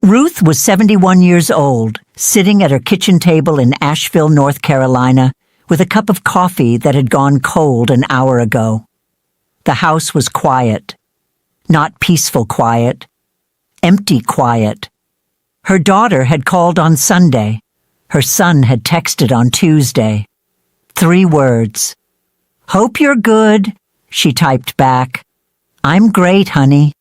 Ruth was 71 years old, sitting at her kitchen table in Asheville, North Carolina, with a cup of coffee that had gone cold an hour ago. The house was quiet. Not peaceful quiet. Empty quiet. Her daughter had called on Sunday. Her son had texted on Tuesday. 3 words. "Hope you're good," she typed back. "I'm great, honey."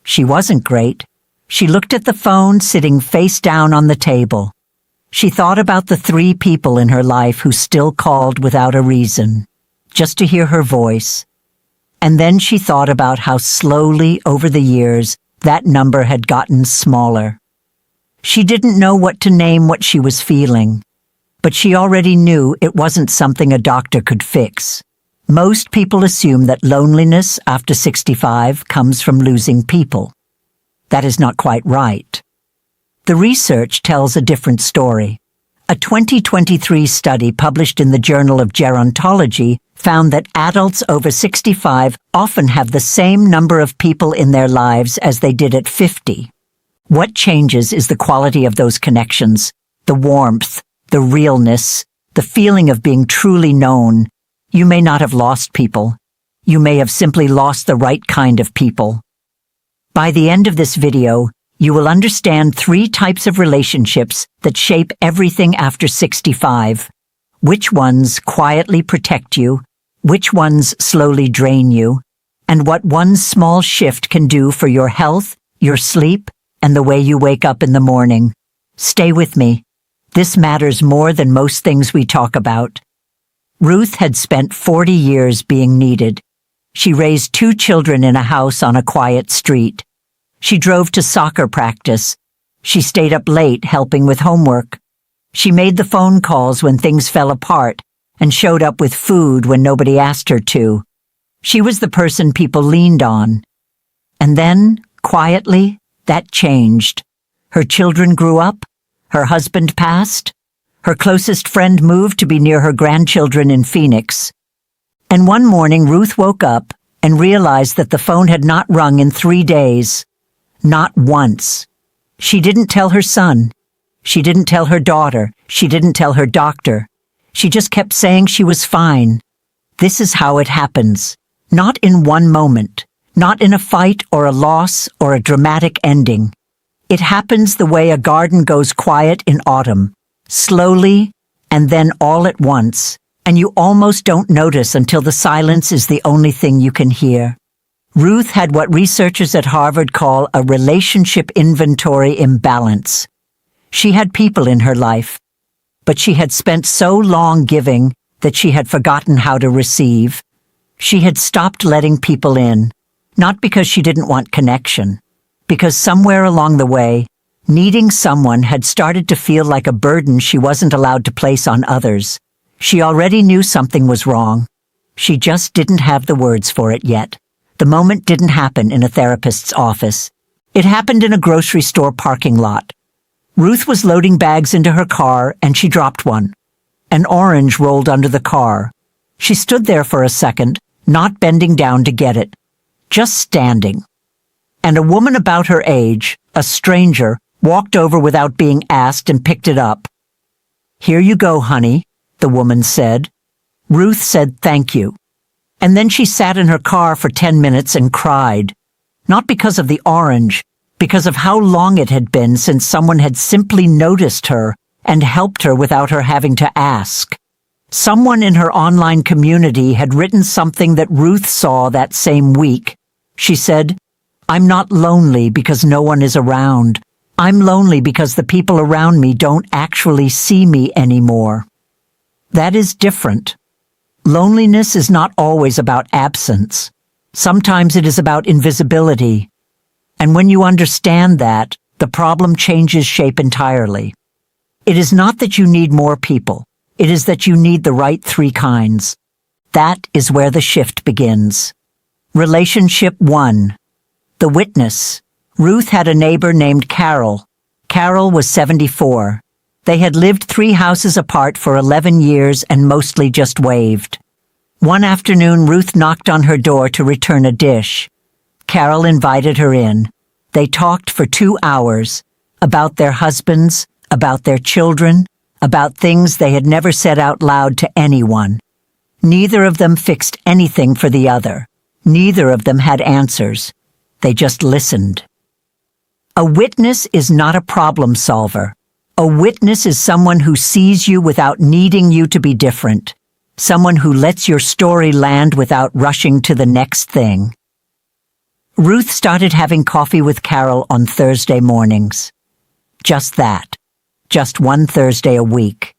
She wasn't great. She looked at the phone sitting face down on the table. She thought about the 3 people in her life who still called without a reason, just to hear her voice. And then she thought about how slowly, over the years, that number had gotten smaller. She didn't know what to name what she was feeling, but she already knew it wasn't something a doctor could fix. Most people assume that loneliness after 65 comes from losing people. That is not quite right. The research tells a different story. A 2023 study published in the Journal of Gerontology found that adults over 65 often have the same number of people in their lives as they did at 50. What changes is the quality of those connections, the warmth, the realness, the feeling of being truly known. You may not have lost people. You may have simply lost the right kind of people. By the end of this video, you will understand 3 types of relationships that shape everything after 65. Which ones quietly protect you, which ones slowly drain you, and what one small shift can do for your health, your sleep, and the way you wake up in the morning. Stay with me. This matters more than most things we talk about. Ruth had spent 40 years being needed. She raised 2 children in a house on a quiet street. She drove to soccer practice. She stayed up late helping with homework. She made the phone calls when things fell apart and showed up with food when nobody asked her to. She was the person people leaned on. And then, quietly, that changed. Her children grew up. Her husband passed. Her closest friend moved to be near her grandchildren in Phoenix. And one morning Ruth woke up and realized that the phone had not rung in 3 days. Not once. She didn't tell her son. She didn't tell her daughter. She didn't tell her doctor. She just kept saying she was fine. This is how it happens. Not in one moment. Not in a fight or a loss or a dramatic ending. It happens the way a garden goes quiet in autumn. Slowly, and then all at once, and you almost don't notice until the silence is the only thing you can hear. Ruth had what researchers at Harvard call a relationship inventory imbalance. She had people in her life, but she had spent so long giving that she had forgotten how to receive. She had stopped letting people in, not because she didn't want connection, because somewhere along the way, needing someone had started to feel like a burden she wasn't allowed to place on others. She already knew something was wrong. She just didn't have the words for it yet. The moment didn't happen in a therapist's office. It happened in a grocery store parking lot. Ruth was loading bags into her car and she dropped one. An orange rolled under the car. She stood there for a second, not bending down to get it, just standing. And a woman about her age, a stranger, walked over without being asked and picked it up. "Here you go, honey," the woman said. Ruth said thank you. And then she sat in her car for 10 minutes and cried. Not because of the orange, because of how long it had been since someone had simply noticed her and helped her without her having to ask. Someone in her online community had written something that Ruth saw that same week. She said, "I'm not lonely because no one is around. I'm lonely because the people around me don't actually see me anymore." That is different. Loneliness is not always about absence. Sometimes it is about invisibility. And when you understand that, the problem changes shape entirely. It is not that you need more people. It is that you need the right 3 kinds. That is where the shift begins. Relationship 1. The witness. Ruth had a neighbor named Carol. Carol was 74. They had lived 3 houses apart for 11 years and mostly just waved. One afternoon, Ruth knocked on her door to return a dish. Carol invited her in. They talked for 2 hours. about their husbands, about their children, about things they had never said out loud to anyone. Neither of them fixed anything for the other. Neither of them had answers. They just listened. A witness is not a problem solver. A witness is someone who sees you without needing you to be different. Someone who lets your story land without rushing to the next thing. Ruth started having coffee with Carol on Thursday mornings. Just that. Just one Thursday a week.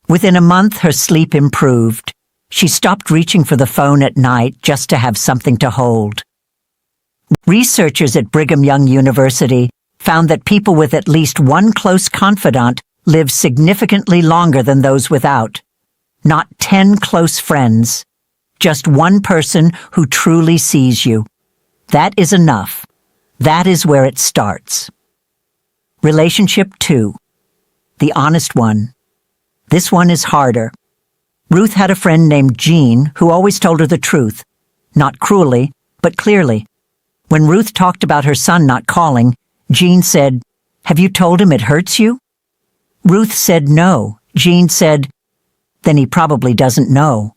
Within a month, her sleep improved. She stopped reaching for the phone at night just to have something to hold. Researchers at Brigham Young University found that people with at least one close confidant live significantly longer than those without. Not 10 close friends. Just one person who truly sees you. That is enough. That is where it starts. Relationship 2. The honest one. This one is harder. Ruth had a friend named Jean who always told her the truth. Not cruelly, but clearly. When Ruth talked about her son not calling, Jean said, "Have you told him it hurts you?" Ruth said no. Jean said, "Then he probably doesn't know."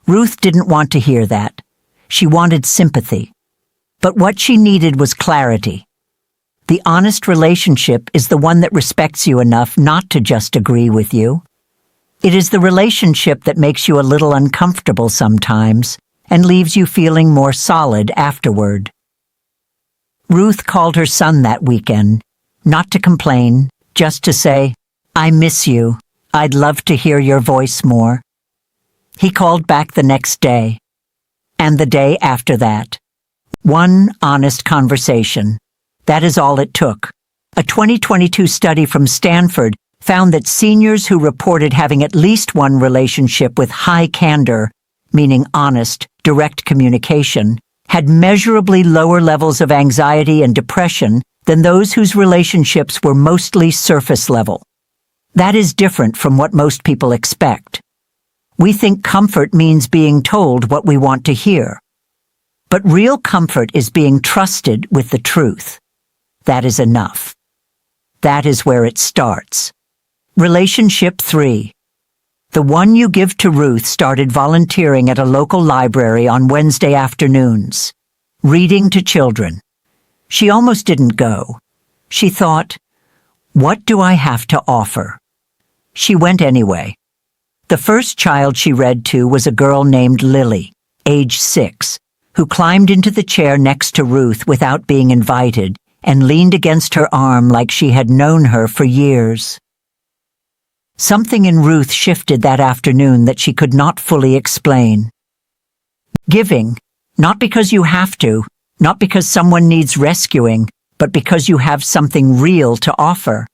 Ruth didn't want to hear that. She wanted sympathy. But what she needed was clarity. The honest relationship is the one that respects you enough not to just agree with you. It is the relationship that makes you a little uncomfortable sometimes and leaves you feeling more solid afterward. Ruth called her son that weekend, not to complain, just to say, "I miss you. I'd love to hear your voice more." He called back the next day, and the day after that. One honest conversation. That is all it took. A 2022 study from Stanford found that seniors who reported having at least one relationship with high candor, meaning honest, direct communication, had measurably lower levels of anxiety and depression than those whose relationships were mostly surface level. That is different from what most people expect. We think comfort means being told what we want to hear. But real comfort is being trusted with the truth. That is enough. That is where it starts. Relationship 3. The one you give to Ruth started volunteering at a local library on Wednesday afternoons, reading to children. She almost didn't go. She thought, what do I have to offer? She went anyway. The first child she read to was a girl named Lily, age 6, who climbed into the chair next to Ruth without being invited and leaned against her arm like she had known her for years. Something in Ruth shifted that afternoon that she could not fully explain. Giving, not because you have to, not because someone needs rescuing, but because you have something real to offer,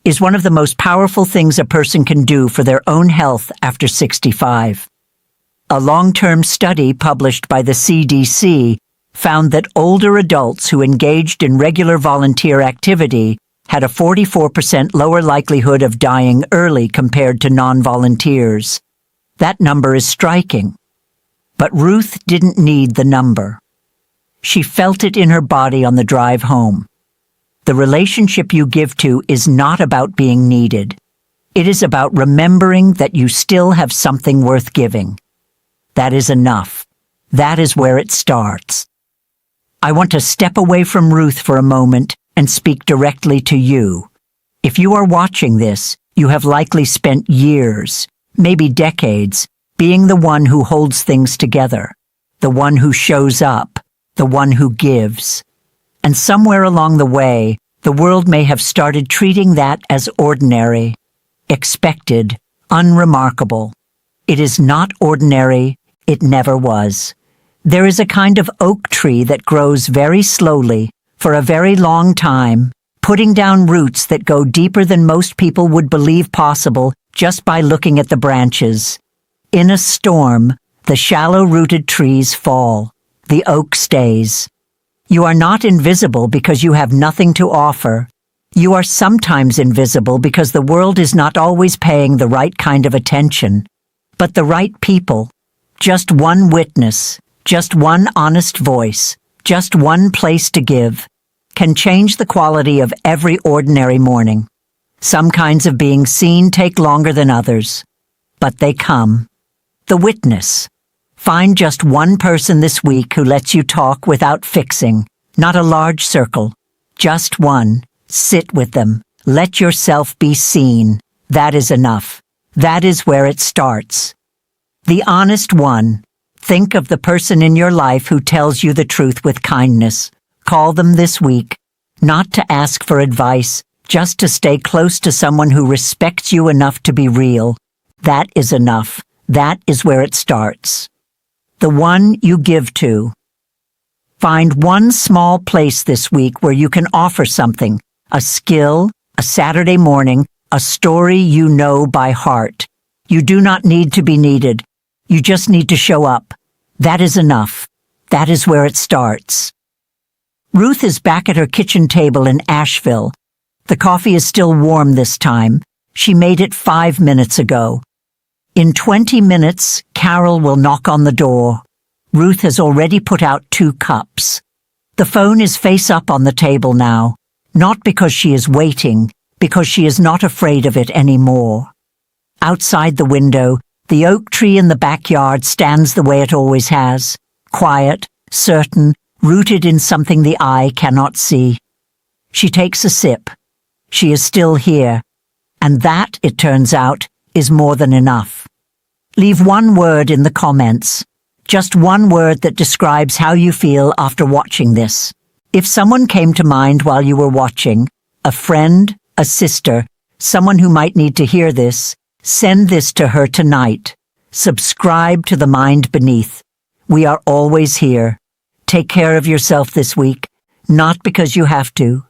is one of the most powerful things a person can do for their own health after 65. A long-term study published by the CDC found that older adults who engaged in regular volunteer activity had a 44% lower likelihood of dying early compared to non-volunteers. That number is striking. But Ruth didn't need the number. She felt it in her body on the drive home. The relationship you give to is not about being needed. It is about remembering that you still have something worth giving. That is enough. That is where it starts. I want to step away from Ruth for a moment and speak directly to you. If you are watching this, you have likely spent years, maybe decades, being the one who holds things together, the one who shows up, the one who gives. And somewhere along the way, the world may have started treating that as ordinary, expected, unremarkable. It is not ordinary. It never was. There is a kind of oak tree that grows very slowly, for a very long time, putting down roots that go deeper than most people would believe possible just by looking at the branches. In a storm, the shallow-rooted trees fall. The oak stays. You are not invisible because you have nothing to offer. You are sometimes invisible because the world is not always paying the right kind of attention. But the right people, just one witness, just one honest voice, just one place to give. can change the quality of every ordinary morning. Some kinds of being seen take longer than others, but they come. The witness. Find just one person this week who lets you talk without fixing, not a large circle. Just one. Sit with them. Let yourself be seen. That is enough. That is where it starts. The honest one. Think of the person in your life who tells you the truth with kindness. Call them this week, not to ask for advice, just to stay close to someone who respects you enough to be real. That is enough. That is where it starts. The one you give to. Find one small place this week where you can offer something, a skill, a Saturday morning, a story you know by heart. You do not need to be needed. You just need to show up. That is enough. That is where it starts. Ruth is back at her kitchen table in Asheville. The coffee is still warm this time. She made it 5 minutes ago. In 20 minutes, Carol will knock on the door. Ruth has already put out 2 cups. The phone is face up on the table now, not because she is waiting, because she is not afraid of it anymore. Outside the window, the oak tree in the backyard stands the way it always has, quiet, certain, rooted in something the eye cannot see. She takes a sip. She is still here, and that, it turns out, is more than enough. Leave one word in the comments. Just one word that describes how you feel after watching this. If someone came to mind while you were watching, a friend, a sister, someone who might need to hear this, send this to her tonight. Subscribe to The Mind Beneath. We are always here. Take care of yourself this week, not because you have to,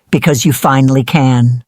because you finally can.